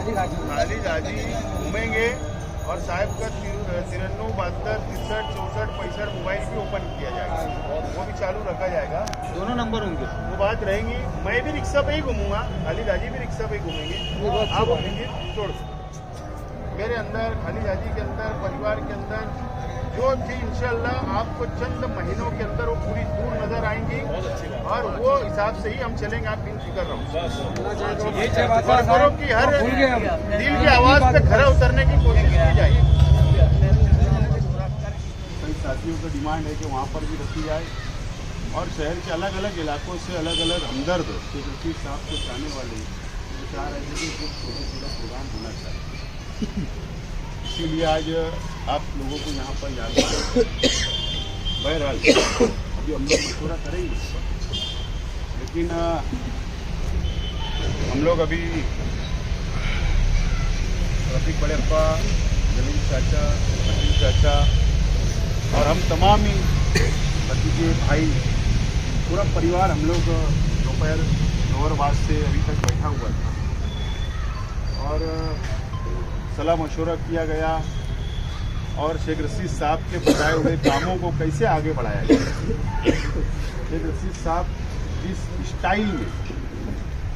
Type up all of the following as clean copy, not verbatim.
खाली दाजी घूमेंगे और साहब का 93, 72, 63, 64, 65 मोबाइल भी ओपन किया जाएगा, वो भी चालू रखा जाएगा। दोनों नंबर होंगे, वो बात रहेंगी। मैं भी रिक्शा पे ही घूमूंगा, खाली दाजी भी रिक्शा पे ही घूमेंगे। आप घूमेंगे छोड़ मेरे अंदर, खाली दाजी के अंदर, परिवार के अंदर जो थी, इंशाल्लाह आपको चंद महीनों के अंदर वो पूरी दूर नजर आएंगी और वो हिसाब से ही हम चलेंगे। आप बेफिक्र रहो। वर्करों की हर दिल की आवाज पे खरा उतरने की कोशिश की जाएगी। कई साथियों का डिमांड है कि वहाँ पर भी रखी जाए और शहर के अलग अलग इलाकों से अलग अलग हमदर्द सेक्रेटरी साहब को चाहने वाले चाह रहे थे कि कुछ छोटा प्रोग्राम होना चाहिए। इसीलिए आज आप लोगों को यहाँ पर याद है। बहरहाल अभी हम लोग मशवरा करेंगे, लेकिन हम लोग अभी रफीक बड़प्पा, जलील चाचा, अकील चाचा और हम तमाम ही भतीजे भाई, पूरा परिवार हम लोग दोपहर 9 बजे से अभी तक बैठा हुआ था और सलाह मशवरा किया गया और शेख रशीद साहब के बताए हुए कामों को कैसे आगे बढ़ाया जाए। शेख रशीद साहब जिस स्टाइल में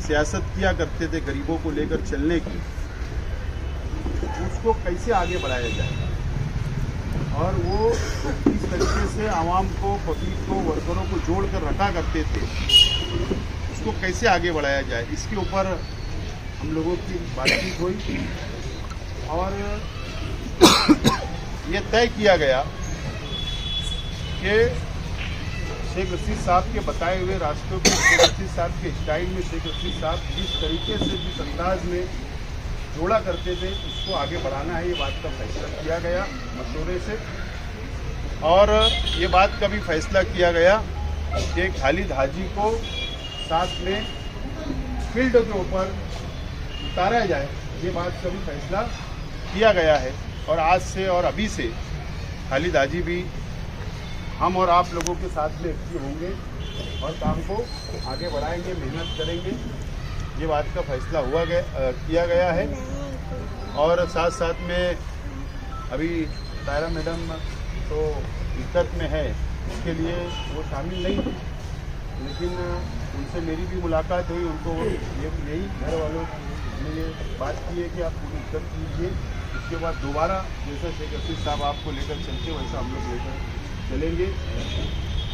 सियासत किया करते थे गरीबों को लेकर चलने की, उसको कैसे आगे बढ़ाया जाए और वो इस तरीके से आवाम को, पब्लिक को, वर्करों को जोड़ कर रखा करते थे, उसको कैसे आगे बढ़ाया जाए, इसके ऊपर हम लोगों की बातचीत हुई और ये तय किया गया कि शेख रशीद साहब के बताए हुए रास्तों को, शेख रशीद साहब के स्टाइल में शेख रशीद साहब जिस तरीके से, जिस अंदाज में जोड़ा करते थे, उसको आगे बढ़ाना है। ये बात का फैसला किया गया मशवरे से और ये बात का भी फैसला किया गया कि खालिद हाजी को साथ में फील्ड के ऊपर उतारा जाए। ये बात का भी फैसला किया गया है और आज से और अभी से खालिद हाजी भी हम और आप लोगों के साथ में एक्टिव होंगे और काम को आगे बढ़ाएंगे, मेहनत करेंगे। ये बात का फैसला किया गया है और साथ साथ में अभी तायरा मैडम तो इज्जत में है, इसके लिए वो शामिल नहीं थी, लेकिन उनसे मेरी भी मुलाकात हुई। उनको यही घर वालों ने ये बात की है कि आप पूरी इज्जत कीजिए। इसके बाद दोबारा जैसा शेख रशीद साहब आपको लेकर चलते वैसा हम लोग लेकर चलेंगे।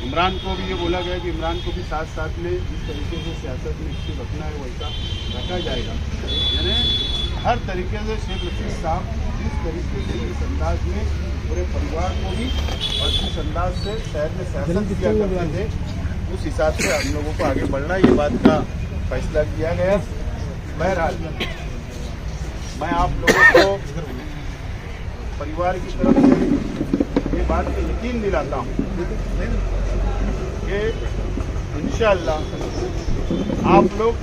इमरान को भी ये बोला गया कि इमरान को भी साथ साथ में जिस तरीके से सियासत में इससे रखना है वैसा रखा जाएगा। यानी हर तरीके से शेख रशीद साहब जिस तरीके से, जिस अंदाज में पूरे परिवार को भी और जिस अंदाज से शहर में सियासत किया करते थे, उस हिसाब से हम लोगों को आगे बढ़ना, ये बात का फैसला किया गया। बहरहाल मैं आप लोगों को परिवार की तरफ से ये बात पे यकीन दिलाता हूँ कि इंशाअल्लाह आप लोग,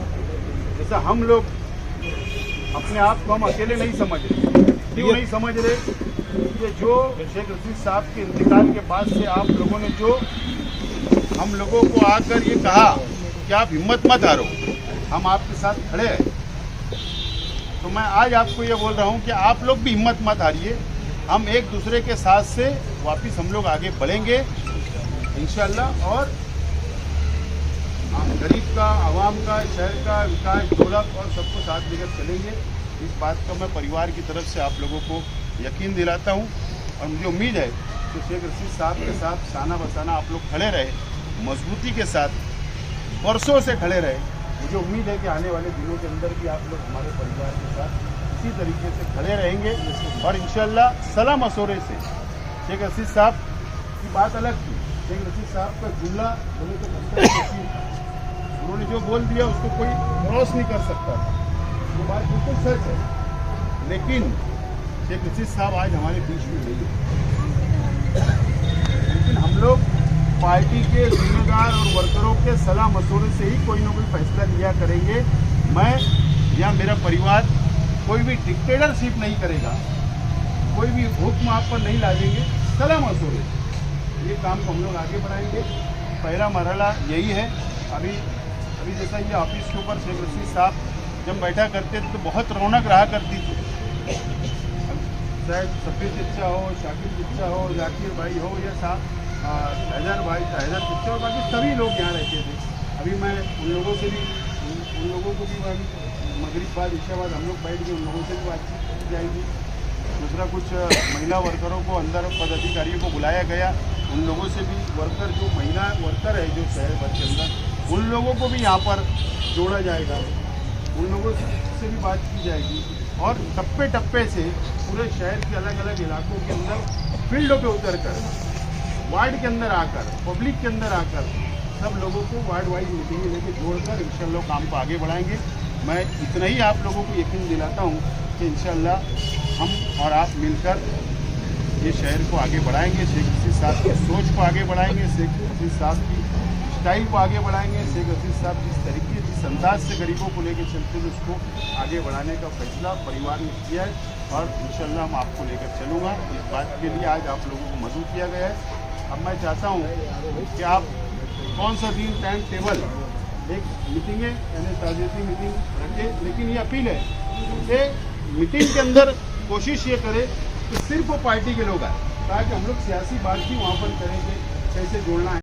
जैसा हम लोग अपने आप को हम अकेले नहीं समझ रहे। क्यों नहीं समझ रहे? कि जो शेख रशीद साहब के इंतकाल के बाद से आप लोगों ने जो हम लोगों को आकर ये कहा कि आप हिम्मत मत हारो, हम आपके साथ खड़े हैं, तो मैं आज आपको ये बोल रहा हूँ कि आप लोग भी हिम्मत मत हारिए। हम एक दूसरे के साथ से वापस हम लोग आगे बढ़ेंगे इंशाअल्लाह और गरीब का, आवाम का, शहर का विकास, दौलत और सबको साथ लेकर चलेंगे। इस बात का मैं परिवार की तरफ से आप लोगों को यकीन दिलाता हूँ और मुझे उम्मीद है कि शेख रशीद साहब के साथ साना बसाना आप लोग खड़े रहे, मजबूती के साथ परसों से खड़े रहे। मुझे उम्मीद है कि आने वाले दिनों के अंदर भी आप लोग हमारे परिवार के साथ इसी तरीके से खड़े रहेंगे और इंशाअल्लाह सलाह मशवरे से। शेख रशीद साहब की बात अलग थी, शेख रशीद साहब का जुमला बोले तो उन्होंने जो बोल दिया उसको कोई क्रॉस नहीं कर सकता, वो बात बिल्कुल सच है। लेकिन शेख रशीद साहब आज हमारे बीच में नहीं है, लेकिन हम लोग पार्टी के जिम्मेदार और वर्करों के सलाह मशवरे से ही कोई ना कोई फैसला लिया करेंगे। मैं या मेरा परिवार कोई भी डिक्टेटरशिप नहीं करेगा, कोई भी हुक्म आप पर नहीं लादेंगे, सलाह मशवरे ये काम को हम लोग आगे बढ़ाएंगे। पहला मरहला यही है। अभी जैसा ये ऑफिस के ऊपर शेख रशीद साहब जब बैठा करते थे तो बहुत रौनक रहा करती थी। चाहे सफ़ीर चचा हो, शाकिर चचा हो, जाकिर भाई हो या हैदर भाई, हैदर चचा और बाकी सभी लोग यहाँ रहते थे। अभी मैं उन लोगों को भी मगरिब बाद ईशा बाद हम लोग बैठ के उन लोगों से भी बातचीत की जाएगी। दूसरा कुछ महिला वर्करों को अंदर पदाधिकारियों को बुलाया गया, उन लोगों से भी वर्कर जो महिला वर्कर है जो शहर भर के अंदर उन लोगों को भी यहाँ पर जोड़ा जाएगा, उन लोगों से भी बात की जाएगी और टप्पे टप्पे से पूरे शहर के अलग अलग इलाकों के अंदर फील्डों पे उतर कर वार्ड के अंदर आकर पब्लिक के अंदर आकर सब लोगों को वार्ड वाइज मीटिंग लेके जोड़कर इंशाल्लाह काम को आगे बढ़ाएंगे। मैं इतना ही आप लोगों को यकीन दिलाता हूँ कि इंशाल्लाह हम और आप मिलकर ये शहर को आगे बढ़ाएंगे, शेख रशीद साहब की सोच को आगे बढ़ाएंगे, शेख रशीद साहब की स्टाइल को आगे बढ़ाएंगे। शेख रशीद साहब जिस तरीके जिस अंदाज से गरीबों को लेकर चलते हैं उसको आगे बढ़ाने का फैसला परिवार ने किया है और इंशाल्लाह हम आपको लेकर चलूँगा। इस बात के लिए आज आप लोगों को मदद किया गया है। अब मैं चाहता हूँ कि आप कौन सा दिन टाइम टेबल एक मीटिंग है यानी ताज़ियती मीटिंग रखें, लेकिन ये अपील है कि मीटिंग के अंदर कोशिश ये करें कि सिर्फ वो पार्टी के लोग आए ताकि हम लोग सियासी बात भी वहाँ पर करें कि कैसे जोड़ना है।